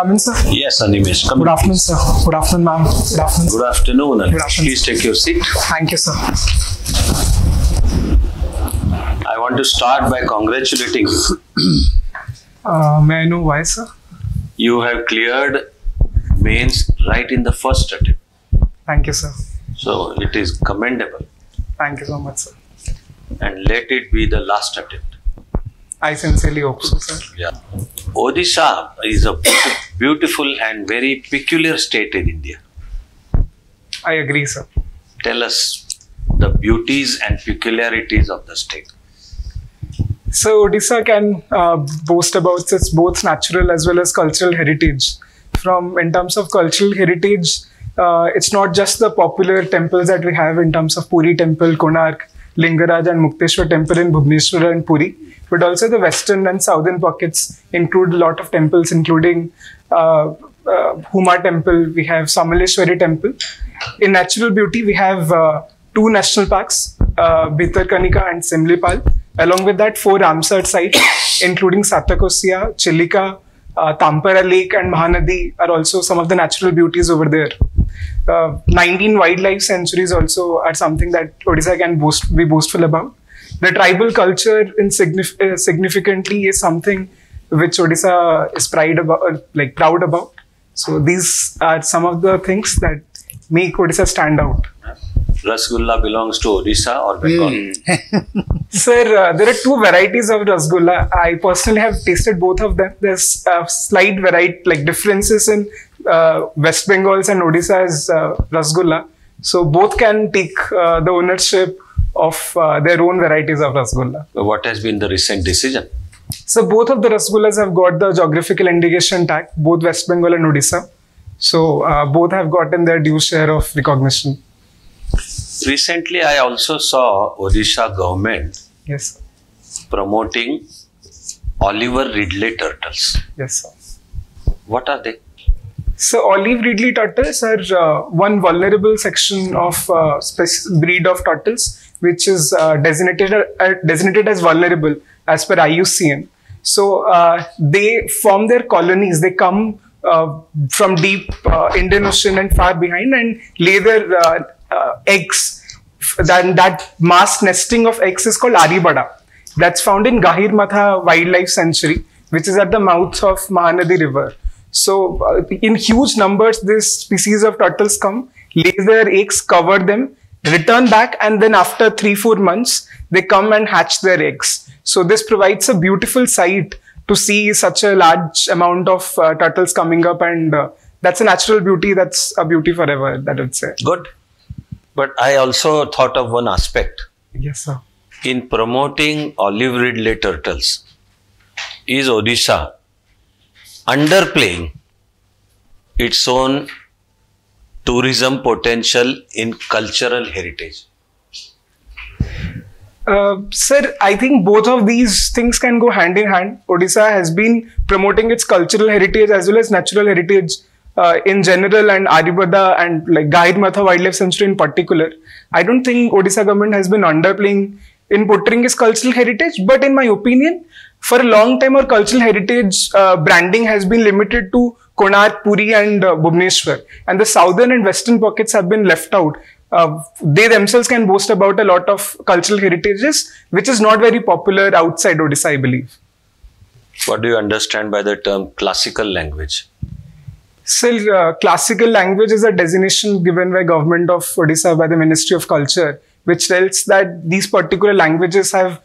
come in, sir? Yes, Animesh, come Good in, afternoon, please. sir. Good afternoon, ma'am. Good afternoon. Good afternoon, Animesh. Good afternoon. Please take your seat. Thank you, sir. I want to start by congratulating you. May I know why, sir? You have cleared mains right in the first attempt. Thank you, sir. So it is commendable. Thank you so much, sir. And let it be the last attempt. I sincerely hope so, sir. Yeah. Odisha is a beautiful and very peculiar state in India. I agree, sir. Tell us the beauties and peculiarities of the state. So Odisha can boast about its both natural as well as cultural heritage. In terms of cultural heritage, it's not just the popular temples that we have in terms of Puri Temple, Konark, Lingaraj and Mukteshwar Temple in Bhubaneswar and Puri, but also the western and southern pockets include a lot of temples, including Huma Temple, we have Samaleshwari Temple. In natural beauty, we have two national parks, Bhitarkanika and Simlipal. Along with that, 4 Ramsar sites, including Satakosia, Chilika, Tampara Lake and Mahanadi are also some of the natural beauties over there. 19 wildlife sanctuaries also are something that Odisha can be boastful about. The tribal culture significantly is something which Odisha is proud about. So these are some of the things that make Odisha stand out. Rasgulla belongs to Odisha or Bengal? Sir, there are 2 varieties of Rasgulla. I personally have tasted both of them. There's slight variety, differences in West Bengal's and Odisha's Rasgulla. So both can take the ownership of their own varieties of Rasgulla. What has been the recent decision? So both of the Rasgullas have got the geographical indication tag, both West Bengal and Odisha. So both have gotten their due share of recognition. Recently, I also saw Odisha government promoting Oliver Ridley turtles. Yes, sir. What are they? So olive ridley turtles are one vulnerable section of breed of turtles which is designated as vulnerable as per IUCN. So they form their colonies. They come from deep Indian Ocean and far behind and lay their eggs. That mass nesting of eggs is called Aribada. That's found in Gahirmatha Wildlife Sanctuary, which is at the mouth of Mahanadi River. So in huge numbers, this species of turtles come, lay their eggs, cover them, return back, and then after 3-4 months, they come and hatch their eggs. So this provides a beautiful sight to see such a large amount of turtles coming up, and that's a natural beauty. That's a beauty forever, that I would say. Good. But I also thought of one aspect. Yes, sir. In promoting olive ridley turtles, is Odisha underplaying its own tourism potential in cultural heritage? Sir, I think both of these things can go hand in hand. Odisha has been promoting its cultural heritage as well as natural heritage in general, and Aribada and Gahirmatha Wildlife Sanctuary in particular. I don't think Odisha government has been underplaying in portraying its cultural heritage, but in my opinion, for a long time our cultural heritage branding has been limited to Konark, Puri and Bhubaneswar, and the southern and western pockets have been left out. They themselves can boast about a lot of cultural heritages, which is not very popular outside Odisha, I believe. What do you understand by the term classical language? So, classical language is a designation given by government of Odisha by the Ministry of Culture, which tells that these particular languages have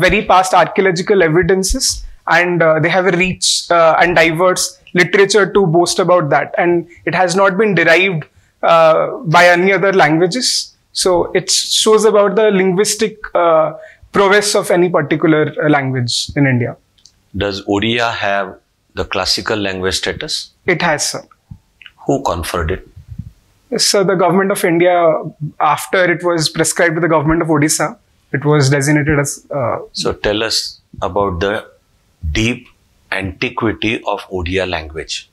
very past archaeological evidences, and they have a rich and diverse literature to boast about that, and it has not been derived by any other languages. So it shows about the linguistic prowess of any particular language in India. Does Odia have the classical language status? It has, sir. Who conferred it? So the government of India, after it was prescribed to the government of Odisha, it was designated as... So tell us about the deep antiquity of Odia language.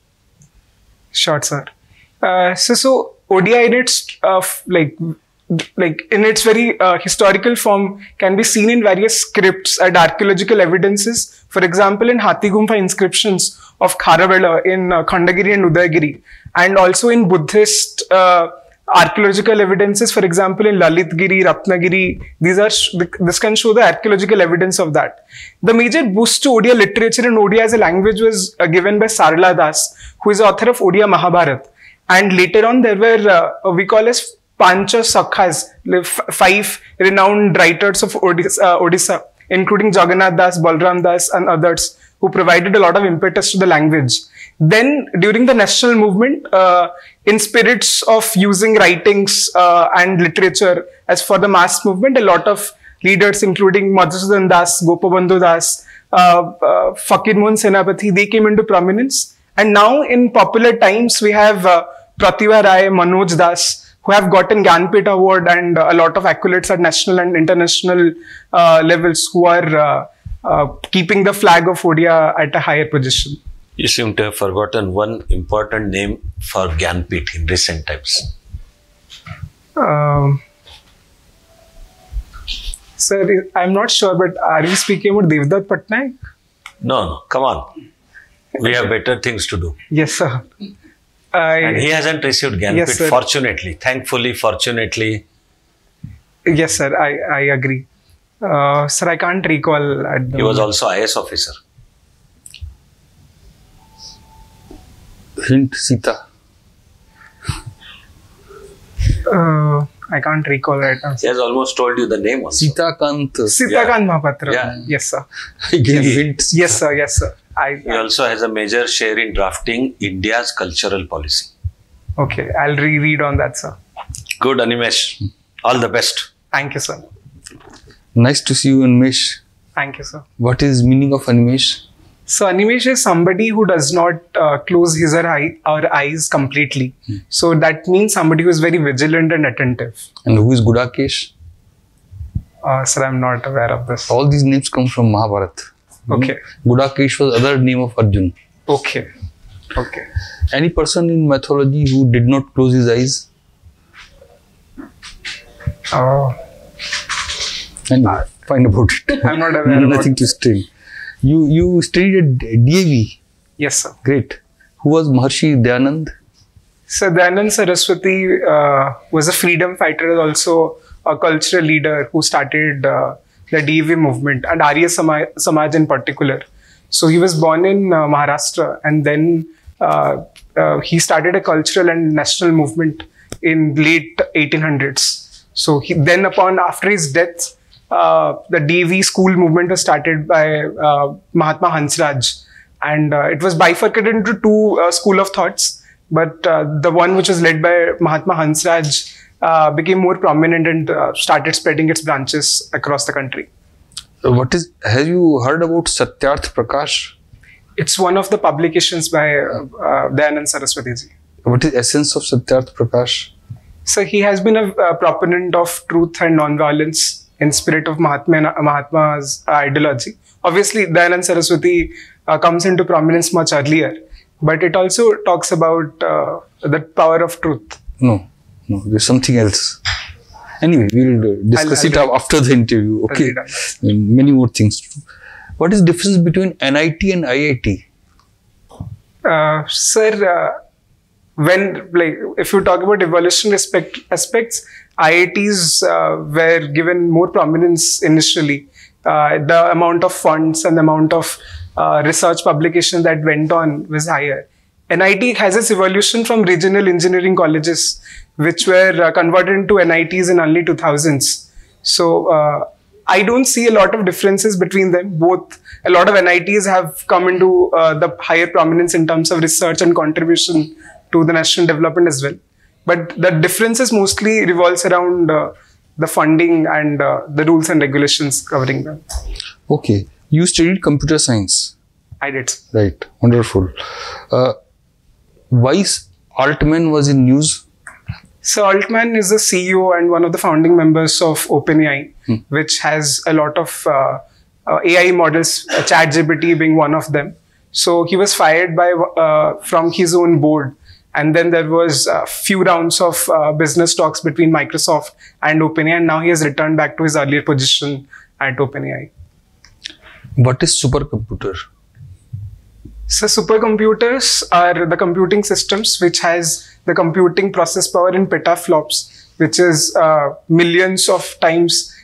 Sure, sir. So Odia in its like in its very historical form, can be seen in various scripts and archaeological evidences. For example, in Hathigumpha inscriptions of Kharavela in Khandagiri and Udayagiri, and also in Buddhist archaeological evidences, for example, in Lalitgiri, Ratnagiri. This can show the archaeological evidence of that. The major boost to Odia literature and Odia as a language was given by Sarla Das, who is the author of Odia Mahabharat. And later on, there were, we call as Pancha Sakhas, 5 renowned writers of Odisha, including Jagannath Das, Balram Das, and others, who provided a lot of impetus to the language. Then, during the national movement, in spirits of using writings and literature as for the mass movement, a lot of leaders, including Madhusudan Das, Gopabandhu Das, Fakir Mohan Senapati, they came into prominence. And now, in popular times, we have Pratibha Rai, Manoj Das, who have gotten Gyanpith Award and a lot of accolades at national and international levels, who are keeping the flag of Odia at a higher position. You seem to have forgotten one important name for Gyanpith in recent times. Sir, I'm not sure, but are we speaking about Devdutt Patnaik? No, come on. We have better things to do. Yes, sir. And he hasn't received Gyanpith, yes, fortunately. Thankfully, fortunately. Yes, sir, I agree. Sir, I can't recall. He was also IAS officer. Hint, Sita. I can't recall right now. He has almost told you the name also. Sita Kant. Sitakant Mahapatra. Yeah. Yes, sir. I gave hints. Yes, sir. Yes, sir. He also has a major share in drafting India's cultural policy. Okay, I'll reread on that, sir. Good, Animesh. All the best. Thank you, sir. Nice to see you, Animesh. Thank you, sir. What is meaning of Animesh? So, Animesh is somebody who does not close his or her eyes completely. So, that means somebody who is very vigilant and attentive. And who is Gudakesh? Sir, I'm not aware of this. All these names come from Mahabharata. Okay. Gudakesh was other name of Arjun. Okay. Okay. Any person in mythology who did not close his eyes? Anyway, find about it. I'm not aware of Nothing to study. You studied at DAV. Yes, sir. Great. Who was Maharshi Dayanand? So, Dayanand Saraswati was a freedom fighter, also a cultural leader who started the DAV movement and Arya Samaj in particular. So, he was born in Maharashtra, and then he started a cultural and national movement in late 1800s. So, then after his death, the DAV school movement was started by Mahatma Hansraj, and it was bifurcated into two school of thoughts. But the one which was led by Mahatma Hansraj became more prominent and started spreading its branches across the country. Have you heard about Satyarth Prakash? It's one of the publications by Dayanand Saraswati ji. What is essence of Satyarth Prakash? So he has been a proponent of truth and non-violence in spirit of Mahatma's ideology. Obviously, Dayanand Saraswati comes into prominence much earlier, but it also talks about the power of truth. No, there's something else. Anyway, we'll discuss it after the interview. Okay, many more things. What is the difference between NIT and IIT? Sir, if you talk about evolution aspects, IITs were given more prominence initially. The amount of funds and the amount of research publication that went on was higher. NIT has its evolution from regional engineering colleges, which were converted into NITs in early 2000s. So I don't see a lot of differences between them. A lot of NITs have come into the higher prominence in terms of research and contribution to the national development as well. But the differences mostly revolves around the funding and the rules and regulations covering them. Okay. You studied computer science. I did. Right. Wonderful. Why Altman was in news? So Altman is the CEO and one of the founding members of OpenAI, which has a lot of AI models, ChatGPT being one of them. So he was fired from his own board And then there was a few rounds of business talks between Microsoft and OpenAI, and now he has returned back to his earlier position at OpenAI. What is supercomputer? So supercomputers are the computing systems which has the computing process power in petaflops, which is millions of times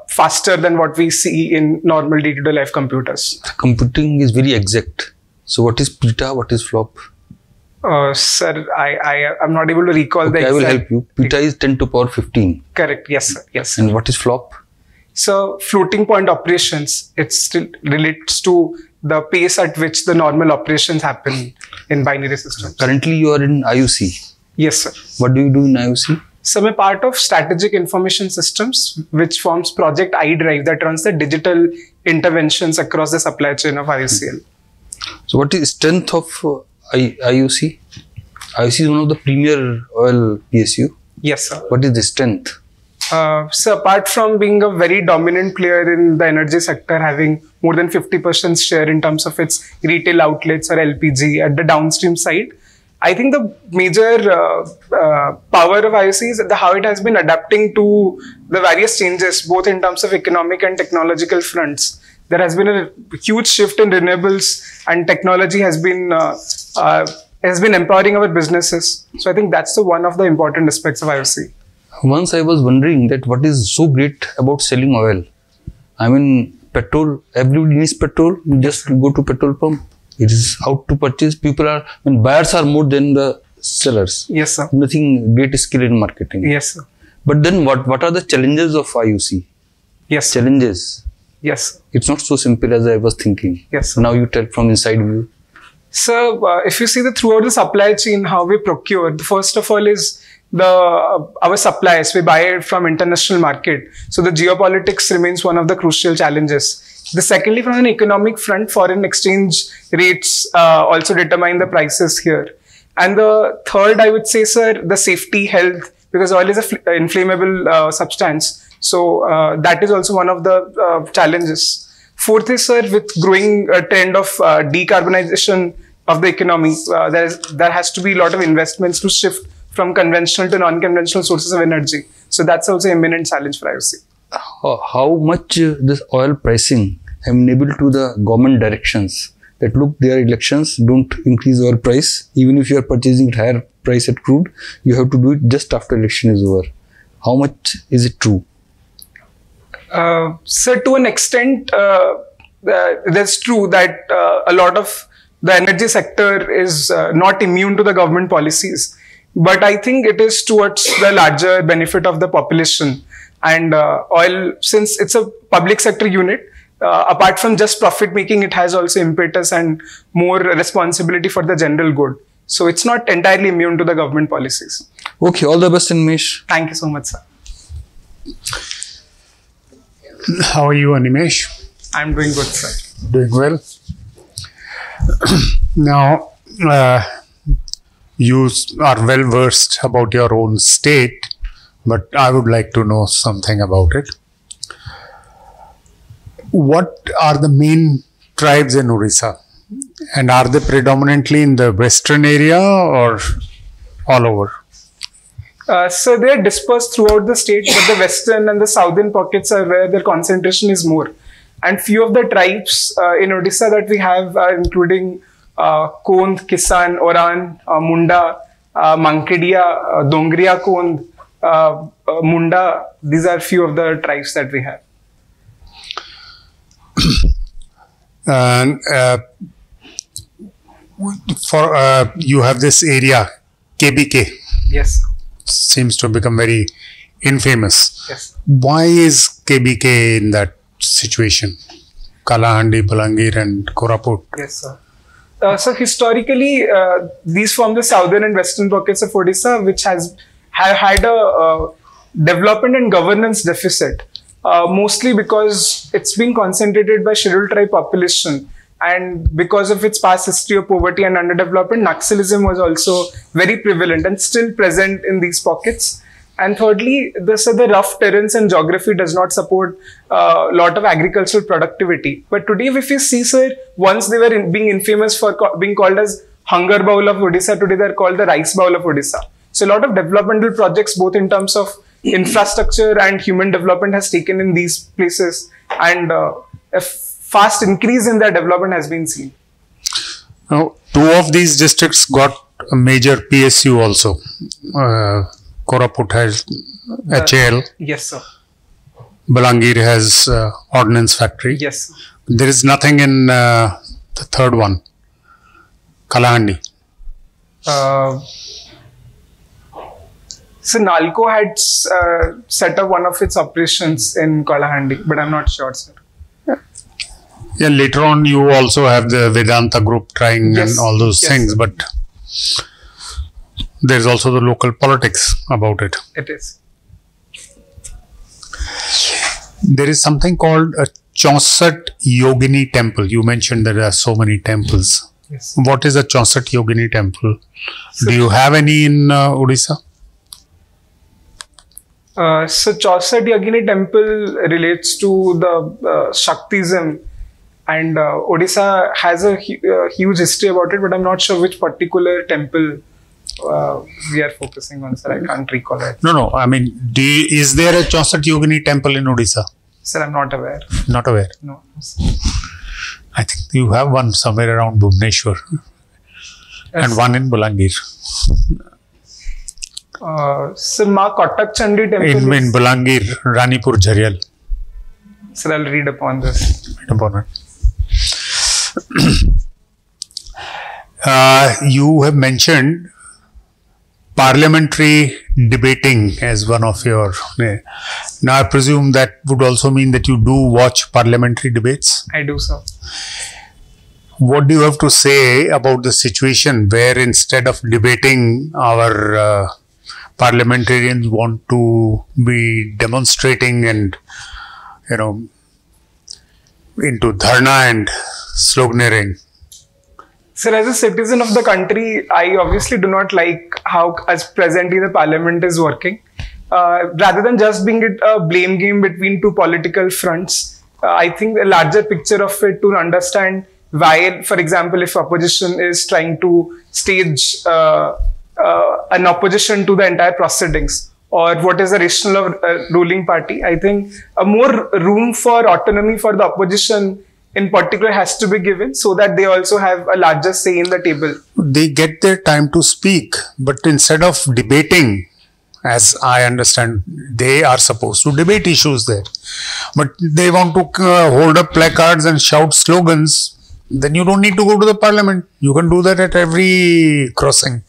faster than what we see in normal day-to-day life computers. Computing is very exact. So what is peta? What is flop? Sir, I'm not able to recall the Okay, exact. I will help you. Peta is 10 to power 15. Correct. Yes, sir. Yes, sir. And what is flop? So floating point operations, it still relates to the pace at which the normal operations happen in binary systems. Currently, you are in IUC. Yes, sir. What do you do in IUC? So I'm a part of Strategic Information Systems, which forms Project iDrive that runs the digital interventions across the supply chain of IOCL. So what is strength of IUC? IUC is one of the premier oil PSU. Yes, sir. What is the strength? So apart from being a very dominant player in the energy sector, having more than 50% share in terms of its retail outlets or LPG at the downstream side, I think the major power of IOC is how it has been adapting to the various changes, both in terms of economic and technological fronts. There has been a huge shift in renewables, and technology has been empowering our businesses. So I think that's one of the important aspects of IOC. Once I was wondering that what is so great about selling oil. I mean, petrol, everybody needs petrol. You just go to petrol pump. It is out to purchase. Buyers are more than the sellers. Yes, sir. Nothing great skill in marketing. Yes, sir. But then what are the challenges of IUC? Yes, sir. Challenges. Yes. It's not so simple as I was thinking. Yes, sir. Now you tell from inside view. So if you see throughout the supply chain, how we procure, the first of all is our supplies. We buy it from international market. So the geopolitics remains one of the crucial challenges. The secondly, from an economic front, foreign exchange rates also determine the prices here. And the third, I would say, sir, the safety, health, because oil is an inflammable substance. So that is also one of the challenges. Fourth is, sir, with growing trend of decarbonization of the economy, there has to be a lot of investments to shift from conventional to non-conventional sources of energy. So that's also an imminent challenge for IOC. How much this oil pricing enabled to the government directions that look, their elections don't increase oil price. Even if you are purchasing at higher price at crude, you have to do it just after election is over. How much is it true? So to an extent, that's true that a lot of the energy sector is not immune to the government policies. But I think it is towards the larger benefit of the population. And oil, since it's a public sector unit, apart from just profit making, it has also impetus and more responsibility for the general good. So it's not entirely immune to the government policies. Okay, all the best, Animesh. Thank you so much, sir. How are you, Animesh? I'm doing good, sir. Doing well. Now, you are well versed about your own state, but I would like to know something about it. What are the main tribes in Orissa? And are they predominantly in the western area or all over? So they are dispersed throughout the state, but the western and the southern pockets are where their concentration is more. And few of the tribes in Odisha that we have are including Kond, Kisan, Oran, Munda, Mankedia, Dongriya Kond, Munda. These are few of the tribes that we have. And you have this area, KBK. Yes. Seems to have become very infamous. Yes. Why is KBK in that situation? Kalahandi, Balangir and Koraput. Yes, sir. So historically, these form the southern and western pockets of Odisha, which have had a development and governance deficit, mostly because it's been concentrated by scheduled tribe population. And because of its past history of poverty and underdevelopment, Naxalism was also very prevalent and still present in these pockets. And thirdly, the rough terrains and geography does not support a lot of agricultural productivity. But today, if you see, sir, once they were being infamous for being called as hunger bowl of Odisha. Today they're called the rice bowl of Odisha. So a lot of developmental projects, both in terms of infrastructure and human development, has taken in these places, and a fast increase in their development has been seen. Now, two of these districts got a major PSU also. Koraput has HAL. Yes, sir. Balangir has ordnance factory. Yes, sir. There is nothing in the third one, Kalahandi. So Nalco had set up one of its operations in Kalahandi, but I'm not sure, sir. Yeah, later on you also have the Vedanta group trying and all those things, but there's also the local politics about it. It is. There is something called a Chausat Yogini temple. You mentioned there are so many temples. Yes. What is a Chausat Yogini temple? Do you have any in Odisha? So Chausat Yogini temple relates to the Shaktism, and Odisha has a huge history about it, but I'm not sure which particular temple we are focusing on, sir. I can't recall it. No. I mean, is there a Chausat Yogini temple in Odisha? Sir, I'm not aware. Not aware. No. I think you have one somewhere around Bhubaneswar and one in Balangir. So Ma Kotak Chandi temple In Balangir, Ranipur Jharial. Sir, I'll read upon this. You have mentioned parliamentary debating as one of your... Now, I presume that would also mean that you do watch parliamentary debates? I do, sir. What do you have to say about the situation where instead of debating, our parliamentarians want to be demonstrating and, into dharna and sloganeering? Sir, as a citizen of the country, I obviously do not like how, as presently, the parliament is working. Rather than just being it a blame game between two political fronts, I think the larger picture of it to understand why, for example, if opposition is trying to stage an opposition to the entire proceedings, or what is the rationale of ruling party, I think a more room for autonomy for the opposition in particular has to be given, so that they also have a larger say in the table. They get their time to speak, but instead of debating, as I understand, they are supposed to debate issues there. But they want to hold up placards and shout slogans. Then you don't need to go to the parliament. You can do that at every crossing.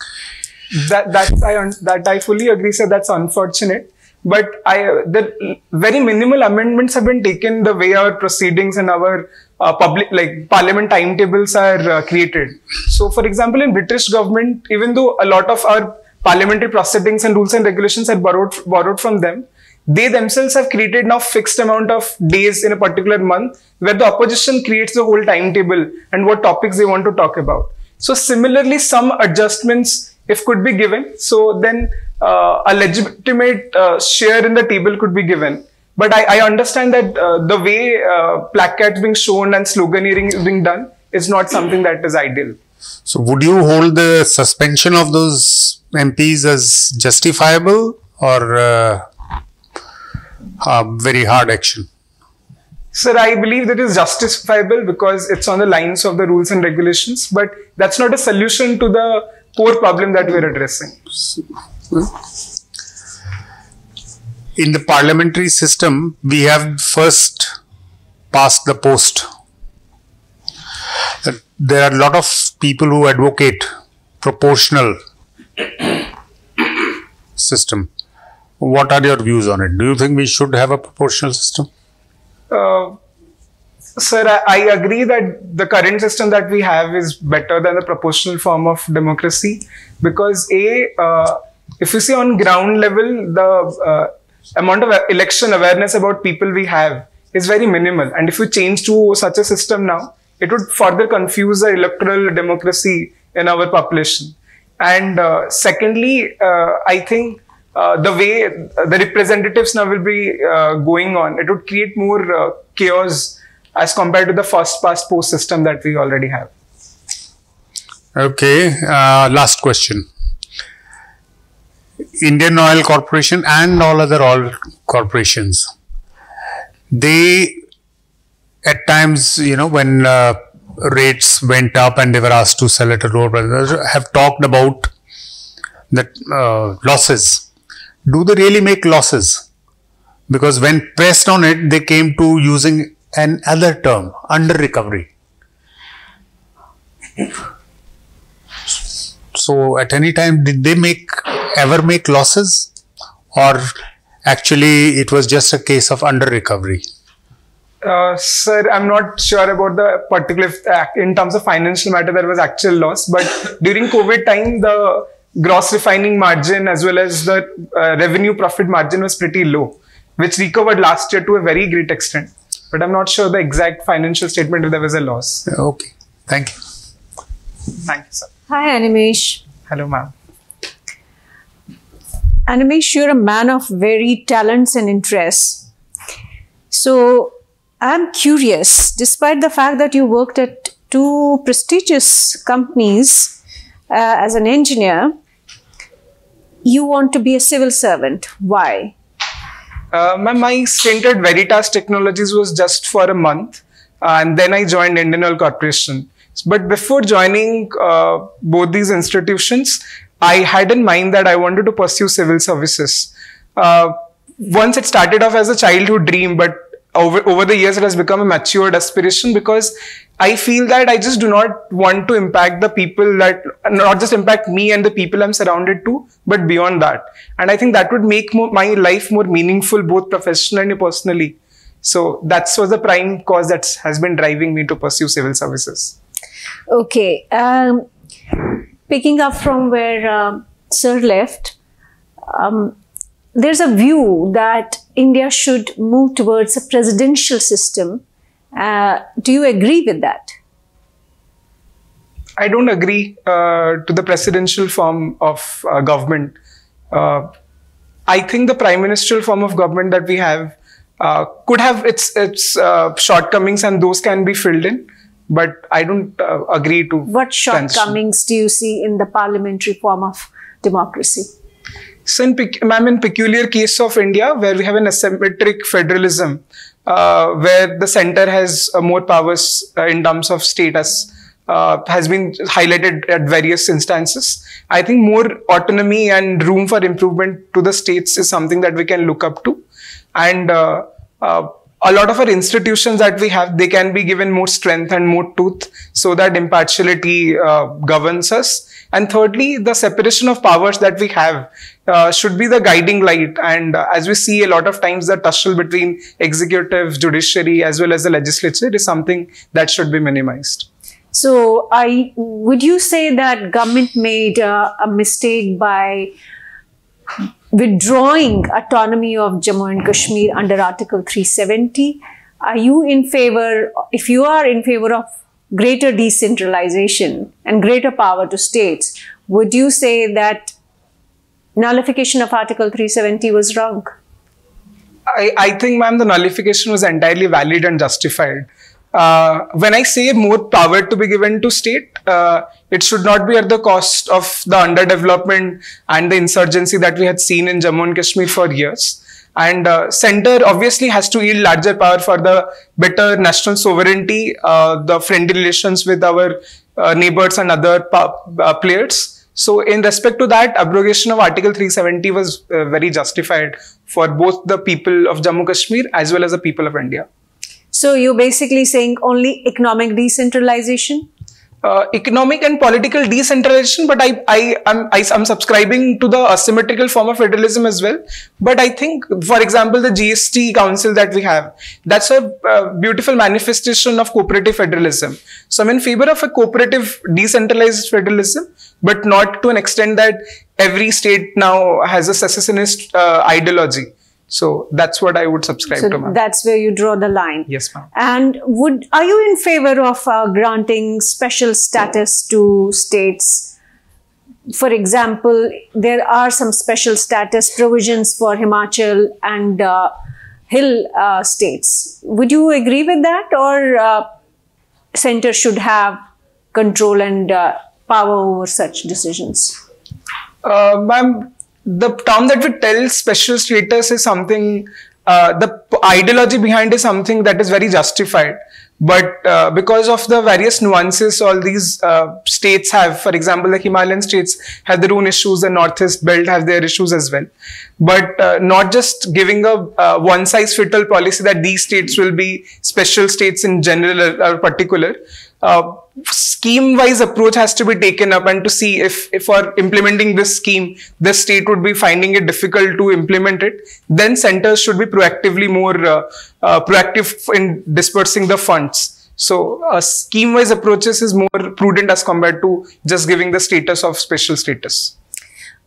That I fully agree, sir. That's unfortunate. But the very minimal amendments have been taken the way our proceedings and our parliament timetables are created. So, for example, in British government, even though a lot of our parliamentary proceedings and rules and regulations are borrowed from them, they themselves have created now fixed amount of days in a particular month where the opposition creates the whole timetable and what topics they want to talk about. So, similarly, some adjustments, if could be given, so then a legitimate share in the table could be given. But I understand that the way placards being shown and sloganeering is being done is not something that is ideal. So would you hold the suspension of those MPs as justifiable or very hard action? Sir, I believe that is justifiable because it's on the lines of the rules and regulations, but that's not a solution to the core problem that we're addressing. In the parliamentary system, we have first past the post. There are a lot of people who advocate proportional system. What are your views on it? Do you think we should have a proportional system? Sir, I agree that the current system that we have is better than the proportional form of democracy because if you see on ground level, the amount of election awareness about people we have is very minimal. And if you change to such a system now, it would further confuse the electoral democracy in our population. And secondly, I think the way the representatives now will be going on, it would create more chaos as compared to the first past post system that we already have. Okay, last question. Indian Oil Corporation and all other oil corporations, they at times, when rates went up and they were asked to sell at a lower price, have talked about that losses. Do they really make losses? Because when pressed on it, they came to using another term, under recovery. So at any time, did they ever make losses, or actually it was just a case of under recovery? Sir, I'm not sure about the particular, in terms of financial matter, there was actual loss. But during COVID time, the gross refining margin as well as the revenue profit margin was pretty low, which recovered last year to a very great extent. But I'm not sure the exact financial statement if there was a loss. Okay. Thank you. Thank you, sir. Hi, Animesh. Hello, ma'am. Animesh, you're a man of varied talents and interests. So, I'm curious, despite the fact that you worked at 2 prestigious companies as an engineer, you want to be a civil servant. Why? My stint at Veritas Technologies was just for a month, and then I joined Indian Oil Corporation. But before joining both these institutions, I had in mind that I wanted to pursue civil services. Once it started off as a childhood dream, but over the years it has become a matured aspiration, because I feel that I just do not want to impact the people, that not just impact me and the people I'm surrounded to, but beyond that. And I think that would make my life more meaningful, both professionally and personally. So that was the prime cause that has been driving me to pursue civil services. Okay. Picking up from where Sir left, there's a view that India should move towards a presidential system. Do you agree with that? I don't agree to the presidential form of government. I think the prime ministerial form of government that we have could have its shortcomings, and those can be filled in. But I don't agree to. What shortcomings do you see in the parliamentary form of democracy? So, in peculiar case of India, where we have an asymmetric federalism, where the center has more powers in terms of status, has been highlighted at various instances. I think more autonomy and room for improvement to the states is something that we can look up to. And a lot of our institutions that we have, they can be given more strength and more tooth, so that impartiality governs us. And thirdly, the separation of powers that we have should be the guiding light. And as we see a lot of times, the tussle between executive, judiciary, as well as the legislature is something that should be minimized. So, would you say that government made a mistake by withdrawing autonomy of Jammu and Kashmir under Article 370? Are you in favor, if you are in favor of greater decentralization and greater power to states, would you say that nullification of Article 370 was wrong? I think, ma'am, the nullification was entirely valid and justified. When I say more power to be given to state, it should not be at the cost of the underdevelopment and the insurgency that we had seen in Jammu and Kashmir for years. And center obviously has to yield larger power for the better national sovereignty, the friendly relations with our neighbors and other players. So in respect to that, abrogation of Article 370 was very justified for both the people of Jammu Kashmir as well as the people of India. So you're basically saying only economic decentralization? Economic and political decentralization, but I'm subscribing to the asymmetrical form of federalism as well. But I think, for example, the GST Council that we have, that's a beautiful manifestation of cooperative federalism. So I'm in favor of a cooperative decentralized federalism, but not to an extent that every state now has a secessionist ideology. So that's what I would subscribe to, ma'am. That's where you draw the line. Yes, ma'am. And are you in favor of granting special status to states? For example, there are some special status provisions for Himachal and hill states. Would you agree with that, or center should have control and power over such decisions? Ma'am, the term that we tell special status is something, the ideology behind is something that is very justified. But because of the various nuances all these states have, for example, the Himalayan states have their own issues, the Northeast belt have their issues as well. But not just giving a one-size-fits-all policy that these states will be special states in general or particular. Scheme-wise approach has to be taken up, and to see if for implementing this scheme, the state would be finding it difficult to implement it, then centers should be proactively more proactive in dispersing the funds. So scheme-wise approaches is more prudent as compared to just giving the status of special status.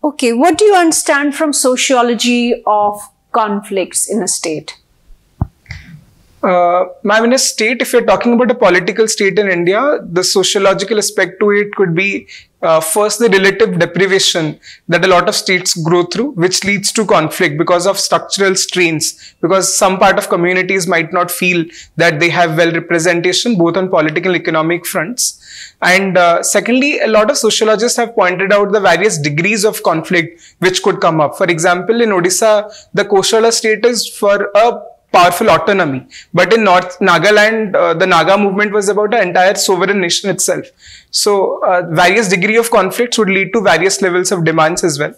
Okay, what do you understand from sociology of conflicts in a state? Ma'am, in a state, if you're talking about a political state in India, the sociological aspect to it could be first the relative deprivation that a lot of states grow through, which leads to conflict because of structural strains, because some part of communities might not feel that they have well representation both on political and economic fronts. And secondly, a lot of sociologists have pointed out the various degrees of conflict which could come up. For example, in Odisha, the Koshala state is for a powerful autonomy. But in North Nagaland, the Naga movement was about an entire sovereign nation itself. So various degree of conflicts would lead to various levels of demands as well.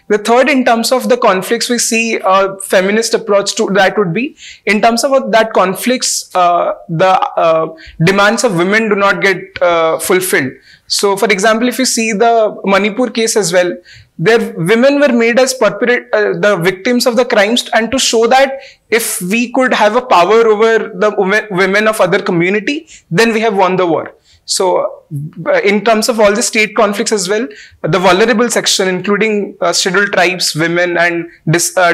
The third, in terms of the conflicts, we see a feminist approach to that would be in terms of that conflicts, the demands of women do not get fulfilled. So, for example, if you see the Manipur case as well, their women were made as the victims of the crimes, and to show that if we could have a power over the women of other community, then we have won the war. So, in terms of all the state conflicts as well, the vulnerable section, including scheduled tribes, women, and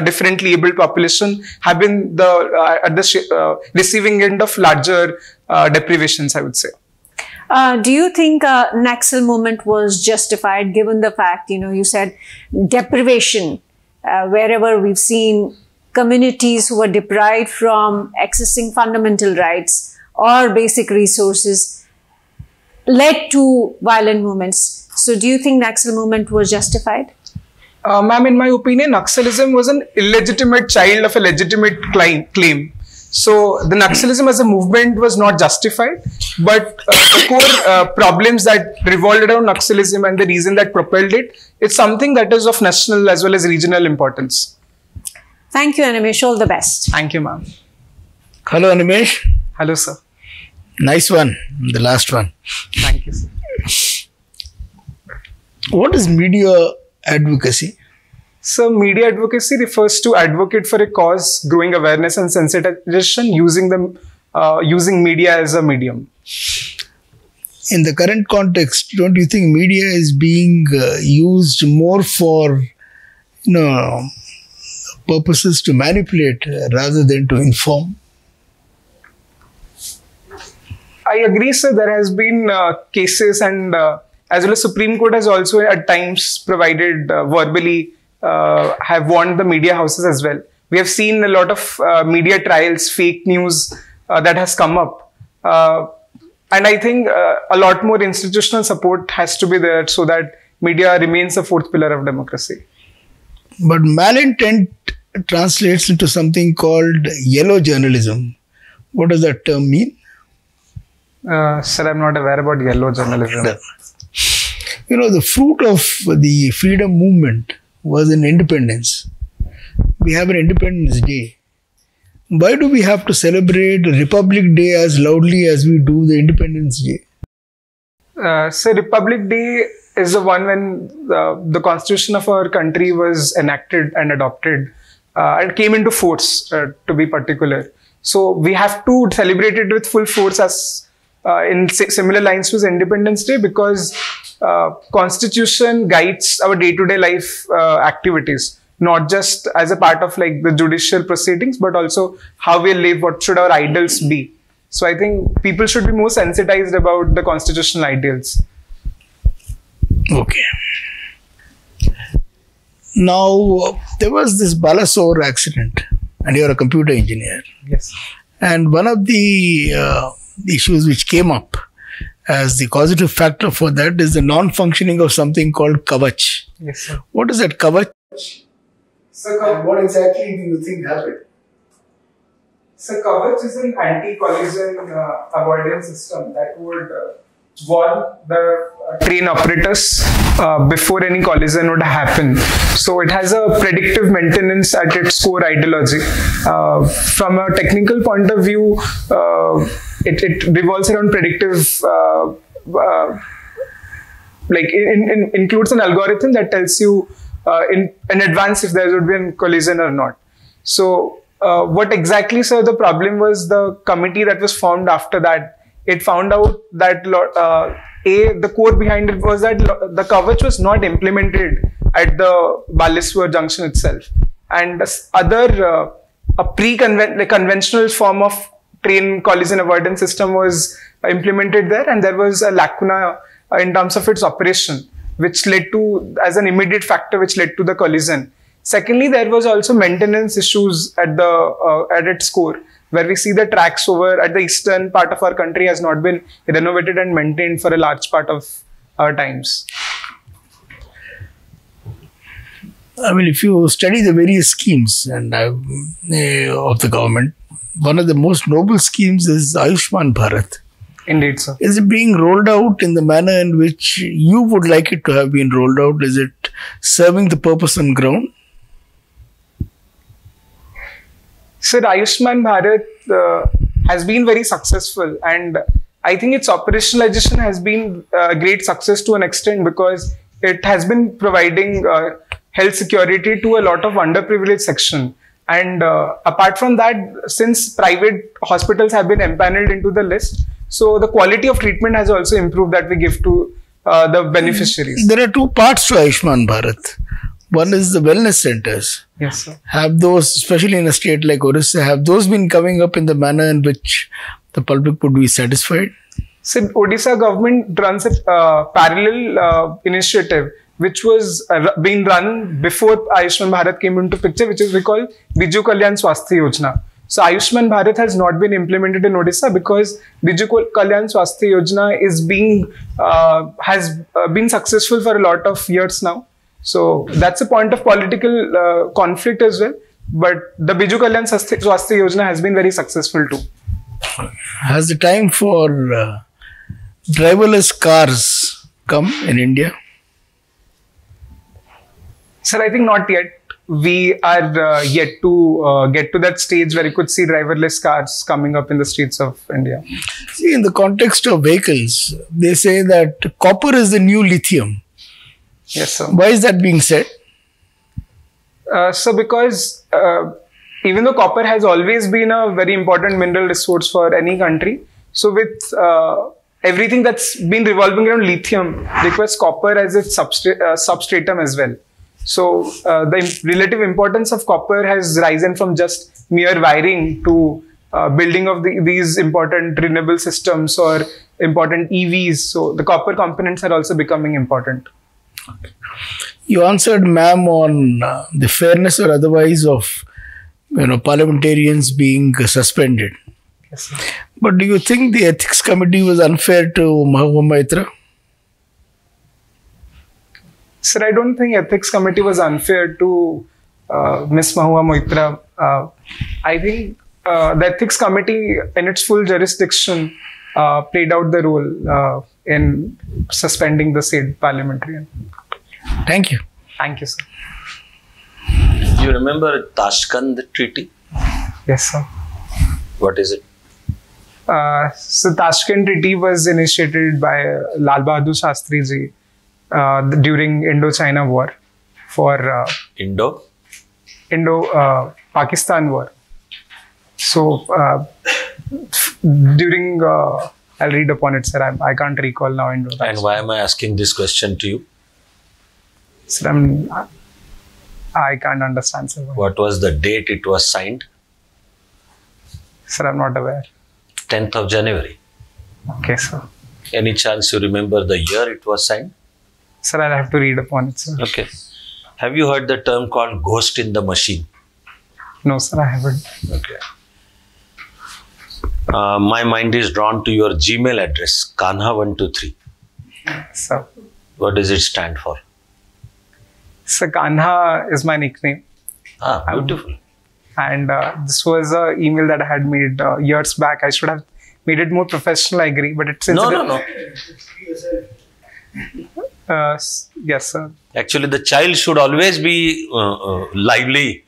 differently abled population, have been at the receiving end of larger deprivations, I would say. Do you think Naxal movement was justified, given the fact, you said deprivation, wherever we've seen communities who were deprived from accessing fundamental rights or basic resources led to violent movements. So do you think Naxal movement was justified? Ma'am, in my opinion, Naxalism was an illegitimate child of a legitimate claim. So the Naxalism as a movement was not justified, but the core problems that revolved around Naxalism and the reason that propelled it, it's something that is of national as well as regional importance. Thank you, Animesh. All the best. Thank you, ma'am. Hello, Animesh. Hello, sir. Nice one, the last one. Thank you, sir. What is media advocacy? So, media advocacy refers to advocate for a cause, growing awareness and sensitization using media as a medium. In the current context, don't you think media is being used more for, purposes to manipulate rather than to inform? I agree, sir. There has been cases, and as well as Supreme Court has also at times provided verbally have warned the media houses as well. We have seen a lot of media trials, fake news that has come up. And I think a lot more institutional support has to be there so that media remains the fourth pillar of democracy. But malintent translates into something called yellow journalism. What does that term mean? Sir, I'm not aware about yellow journalism. The fruit of the freedom movement was in independence. We have an Independence Day. Why do we have to celebrate Republic Day as loudly as we do the Independence Day? So Republic Day is the one when the constitution of our country was enacted and adopted and came into force, to be particular. So we have to celebrate it with full force as in similar lines to Independence Day, because constitution guides our day-to-day life activities, not just as a part of like the judicial proceedings, but also how we live, what should our ideals be. So I think people should be more sensitized about the constitutional ideals. Okay. Now, there was this Balasore accident, and you're a computer engineer. Yes. And one of the issues which came up as the causative factor for that is the non-functioning of something called kavach. Yes, sir. What is that kavach? So, And what exactly do you think happened? So Kavach is an anti-collision avoidance system that would warn the train operators before any collision would happen. So it has a predictive maintenance at its core ideology. From a technical point of view, it revolves around predictive, includes an algorithm that tells you in advance if there would be a collision or not. So what exactly, sir, the problem was the committee that was formed after that. It found out that the core behind it was that the Kavach was not implemented at the Baleswar junction itself, and other conventional form of train collision avoidance system was implemented there, and there was a lacuna in terms of its operation, which led to, as an immediate factor, which led to the collision. Secondly, there was also maintenance issues at its core, where we see the tracks over at the eastern part of our country has not been renovated and maintained for a large part of our times. I mean, if you study the various schemes and of the government, one of the most noble schemes is Ayushman Bharat. Indeed, sir. Is it being rolled out in the manner in which you would like it to have been rolled out? Is it serving the purpose on ground? Sir, Ayushman Bharat has been very successful, and I think its operationalization has been a great success to an extent, because it has been providing health security to a lot of underprivileged section. And apart from that, since private hospitals have been empaneled into the list, so the quality of treatment has also improved that we give to the beneficiaries. There are two parts to Ayushman Bharat. One is the wellness centers. Yes, sir. Have those, especially in a state like Orissa, have those been coming up in the manner in which the public would be satisfied? So Odisha government runs a parallel initiative which was being run before Ayushman Bharat came into picture, which is we call Biju Kalyan Swasthya Yojana. So Ayushman Bharat has not been implemented in Odisha because Biju Kalyan Swasthya Yojana has been successful for a lot of years now. So that's a point of political conflict as well. But the Biju Kalyan Swasthya Yojana has been very successful too. Has the time for driverless cars come in India? Sir, I think not yet. We are yet to get to that stage where you could see driverless cars coming up in the streets of India. See, in the context of vehicles, they say that copper is the new lithium. Yes, sir. Why is that being said? So because even though copper has always been a very important mineral resource for any country, so with everything that's been revolving around lithium requires copper as its substratum as well. So the relative importance of copper has risen from just mere wiring to building of these important renewable systems or important EVs. So the copper components are also becoming important. You answered, ma'am, on the fairness or otherwise of parliamentarians being suspended. Yes, sir. But do you think the ethics committee was unfair to Mahua Maitra? Sir, I don't think ethics committee was unfair to Miss Mahua Moitra. I think the ethics committee in its full jurisdiction played out the role in suspending the said parliamentarian. Thank you. Thank you, sir. You remember Tashkent Treaty? Yes, sir. What is it? So Tashkent Treaty was initiated by Lal Bahadur Shastri ji during Indo-China War for Indo-Pakistan War. So during I'll read upon it, sir. I can't recall now. And why am I asking this question to you? Sir, I can't understand, sir. What was the date it was signed? Sir, I'm not aware. 10th of January. Okay, sir. Any chance you remember the year it was signed? Sir, I'll have to read upon it, sir. Okay. Have you heard the term called ghost in the machine? No, sir, I haven't. Okay. My mind is drawn to your Gmail address, Kanha123. So, What does it stand for? so Kanha is my nickname. Ah, beautiful. And this was an email that I had made years back. I should have made it more professional, I agree. But it's No. Yes, sir. Actually, the child should always be lively.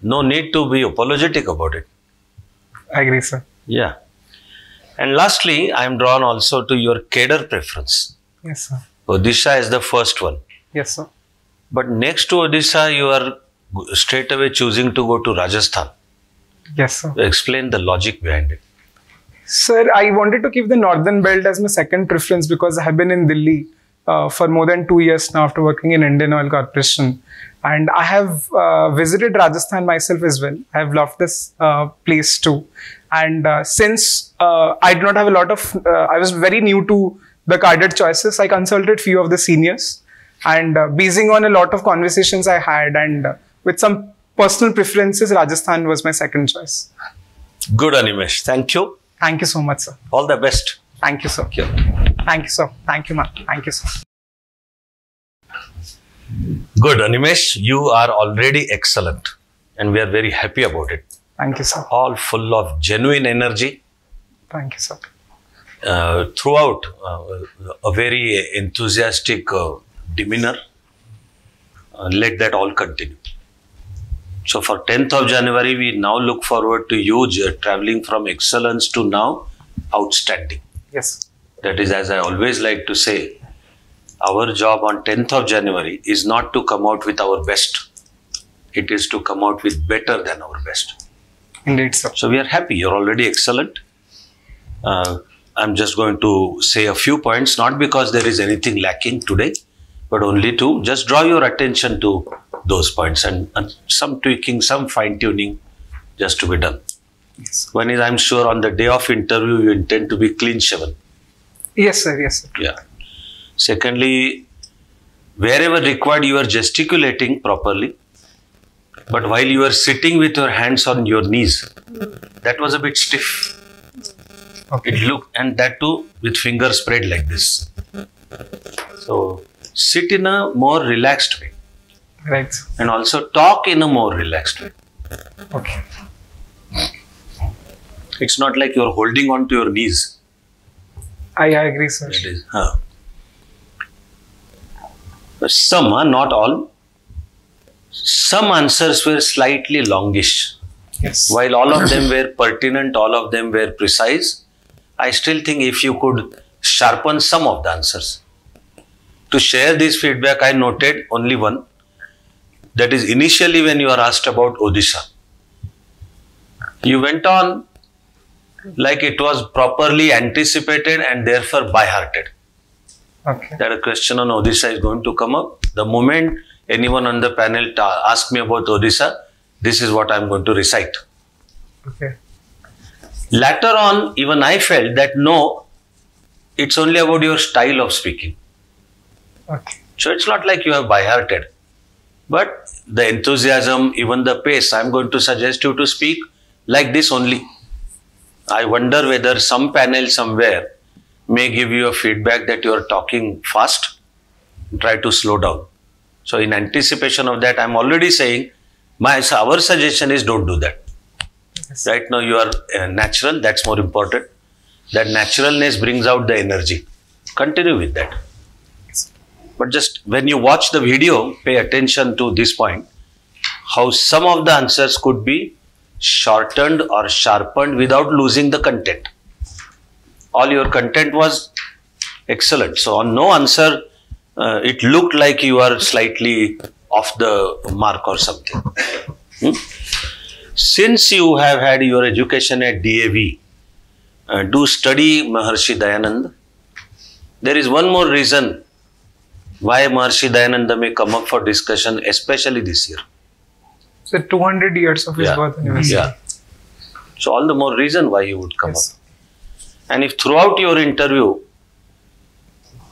No need to be apologetic about it. I agree, sir. Yeah. And lastly, I am drawn also to your cadre preference. Yes, sir. Odisha is the first one. Yes, sir. But next to Odisha, you are straight away choosing to go to Rajasthan. Yes, sir. Explain the logic behind it. Sir, I wanted to keep the northern belt as my second preference because I have been in Delhi for more than 2 years now after working in Indian Oil Corporation. And I have visited Rajasthan myself as well. I have loved this place too. And since I did not have a lot of, I was very new to the carded choices, I consulted few of the seniors. And basing on a lot of conversations I had and with some personal preferences, Rajasthan was my second choice. Good, Animesh. Thank you. Thank you so much, sir. All the best. Thank you, sir. Thank you. Thank you, sir. Thank you, ma'am. Thank you, sir. Good, Animesh. You are already excellent. And we are very happy about it. Thank you, sir. All full of genuine energy. Thank you, sir. Throughout, a very enthusiastic demeanor. Let that all continue. So for 10th of January, we now look forward to you traveling from excellence to now outstanding. Yes. That is, as I always like to say, our job on 10th of January is not to come out with our best. It is to come out with better than our best. Indeed, sir. So we are happy. You're already excellent. I'm just going to say a few points, not because there is anything lacking today, but only to just draw your attention to those points and some tweaking, some fine tuning just to be done. Yes. One is, I'm sure on the day of interview, you intend to be clean shaven. Yes, sir. Yes, sir. Yeah. Secondly, wherever required, you are gesticulating properly. But while you are sitting with your hands on your knees, that was a bit stiff. Okay. It looked, and that too with fingers spread like this. So sit in a more relaxed way. Right, sir. And also talk in a more relaxed way. Okay. It's not like you're holding on to your knees. I agree, sir. It is. Some, not all. Some answers were slightly longish. Yes. While all of them were pertinent, all of them were precise, I still think if you could sharpen some of the answers. To share this feedback, I noted only one. That is, initially when you are asked about Odisha, you went on like it was properly anticipated and therefore by-hearted. Okay. That a question on Odisha is going to come up. The moment anyone on the panel asks me about Odisha, this is what I am going to recite. Okay. Later on, even I felt that no, it's only about your style of speaking. Okay. So it's not like you have by-hearted. But the enthusiasm, even the pace, I'm going to suggest you to speak like this only. I wonder whether some panel somewhere may give you a feedback that you are talking fast. Try to slow down. So in anticipation of that, I'm already saying, our suggestion is don't do that. Yes. Right now you are natural, that's more important. That naturalness brings out the energy. Continue with that. But just when you watch the video, pay attention to this point, how some of the answers could be shortened or sharpened without losing the content. All your content was excellent. So on no answer, it looked like you are slightly off the mark or something. Since you have had your education at DAV, do study Maharshi Dayananda. There is one more reason why Maharshi Dayananda may come up for discussion, especially this year. So 200 years of his birth anniversary. Yeah. So all the more reason why he would come Yes. up. And if throughout your interview,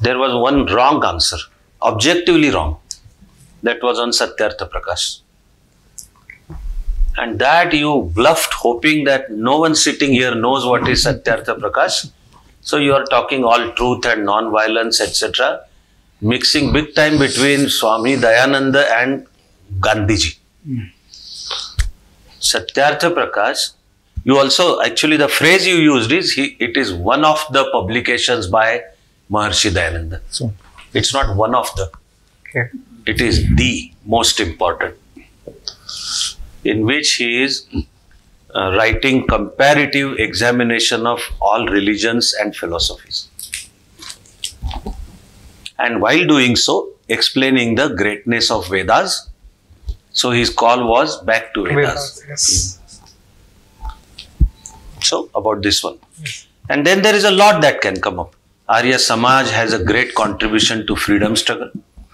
there was one wrong answer, objectively wrong, that was on Satyartha Prakash. And that you bluffed, hoping that no one sitting here knows what is Satyartha Prakash. So you are talking all truth and non-violence, etc. Mixing big time between Swami Dayananda and Gandhiji. Satyartha Prakash, you also, actually the phrase you used is, it is one of the publications by Maharshi Dayananda. So, It's not one of the, okay. it is the most important, in which he is writing comparative examination of all religions and philosophies. And while doing so, explaining the greatness of Vedas. So his call was back to Vedas. Yes. So about this one. And then there is a lot that can come up. Arya Samaj has a great contribution to freedom struggle.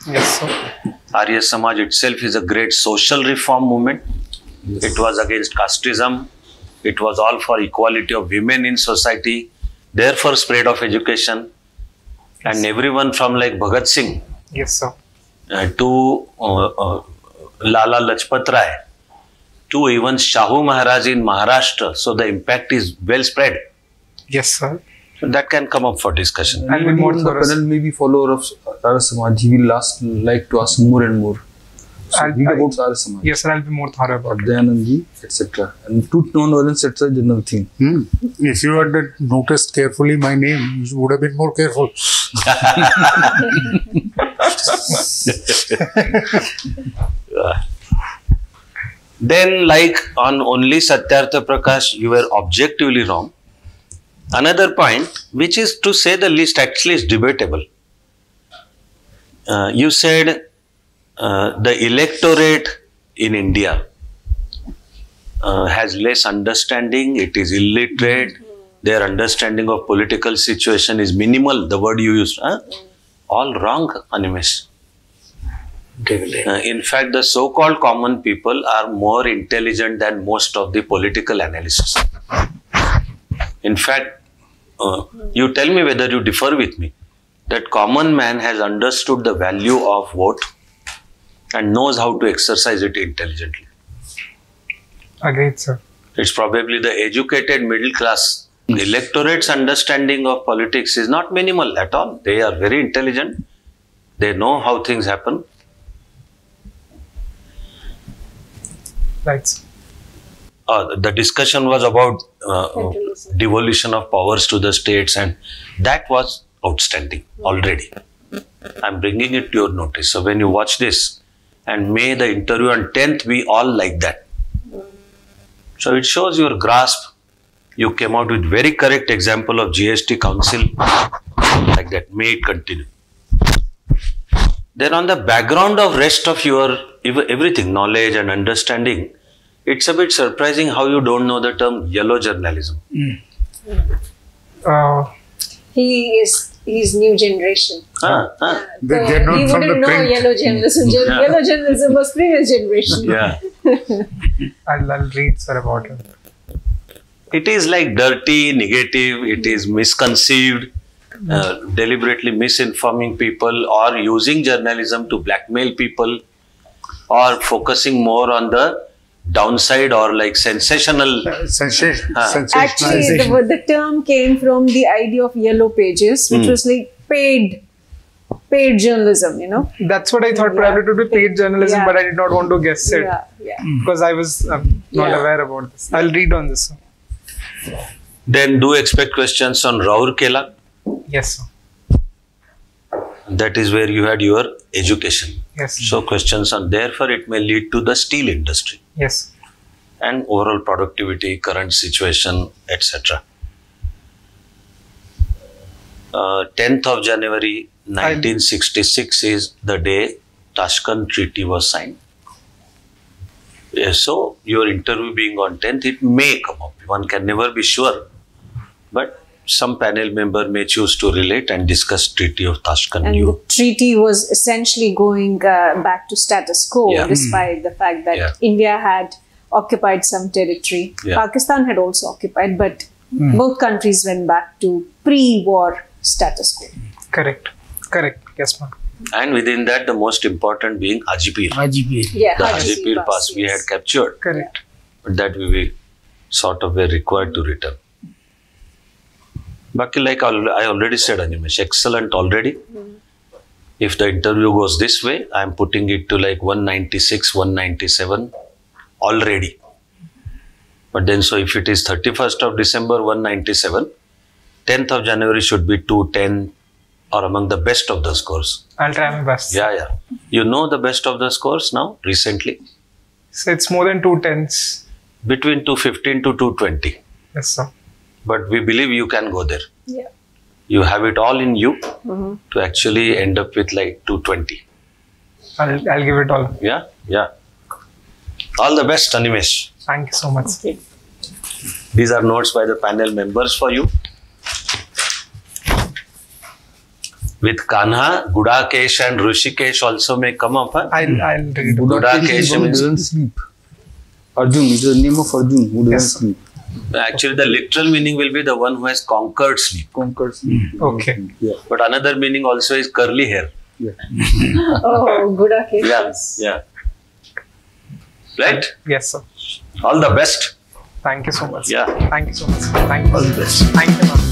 Yes, sir. Arya Samaj itself is a great social reform movement. It was against casteism. It was all for equality of women in society. Therefore, spread of education. And everyone from like Bhagat Singh Yes, sir. to Lala Lajpat Rai to even Shahu Maharaj in Maharashtra. So the impact is well spread. Yes, sir. So that can come up for discussion. And with more the thorough- panel may be follower of Arya Samaj. He will like to ask more and more. So read about Arya Samaj. Yes, sir. I'll be more thorough about it. Dayanandji, etc. And truth, non-violence, etc. is another thing. If you had noticed carefully my name, you would have been more careful. Then, like on only Satyartha Prakash, you were objectively wrong. Another point, which is to say the least, actually is debatable. You said the electorate in India has less understanding, it is illiterate, their understanding of political situation is minimal, the word you used. All wrong, Animesh. In fact, the so-called common people are more intelligent than most of the political analysts. In fact, you tell me whether you differ with me, that common man has understood the value of vote and knows how to exercise it intelligently. Agreed, sir. It's probably the educated middle class. The electorate's understanding of politics is not minimal at all. They are very intelligent. They know how things happen. Right. The discussion was about devolution of powers to the states, and that was outstanding already. I'm bringing it to your notice. So when you watch this, and may the interview on 10th be all like that. So it shows your grasp. You came out with very correct example of GST Council, like that. May it continue. Then on the background of rest of your everything, knowledge and understanding, it's a bit surprising how you don't know the term yellow journalism. He's new generation. They're not He from wouldn't the know print. yellow journalism. Yellow journalism was previous generation. Yeah. I'll read, sir, about it. It is like dirty, negative, it is misconceived, deliberately misinforming people, or using journalism to blackmail people, or focusing more on the downside or like sensational. Actually, the term came from the idea of yellow pages, which was like paid journalism, you know. That's what I thought. Probably it would be paid journalism, but I did not want to guess it because I was not aware about this. I'll read on this. Sir. Then do expect questions on Raurkela. Yes, sir. That is where you had your education. Yes. So questions on, therefore it may lead to the steel industry. Yes. And overall productivity, current situation, etc. 10th of January 1966 is the day Tashkent Treaty was signed. So your interview being on 10th, it may come up. One can never be sure. But some panel member may choose to relate and discuss Treaty of Tashkent. And the treaty was essentially going back to status quo, despite the fact that India had occupied some territory. Pakistan had also occupied, but both countries went back to pre-war status quo. Correct. Yes, ma'am. And within that, the most important being Hajipir. Yeah, The Hajipir Pass we had captured. Correct. But that we sort of were required to return. Baki, like I already said, Animesh, excellent already. If the interview goes this way, I am putting it to like 196, 197 already. But then, so if it is 31st of December, 197, 10th of January should be 210 or among the best of the scores. I'll try my best. Yeah. You know the best of the scores now, recently? So it's more than 210s. Between 215 to 220. Yes, sir. But we believe you can go there. Yeah. You have it all in you to actually end up with like 220. I'll give it all. Yeah. All the best, Animesh. Thank you so much. Okay. These are notes by the panel members for you. With Kanha, Gudakesh and Rishikesh also may come up. Huh? I'll read. Gudakesh who means- doesn't sleep. Arjun is the name of Arjun who doesn't Yes. sleep. Actually, the literal meaning will be the one who has conquered sleep. Conquered sleep. Okay. Yeah. But another meaning also is curly hair. Oh, good occasions. Yeah. Right? Yes, sir. All the best. Thank you so much. Yeah. Thank you so much. Thank you. All the best. Thank you, ma'am.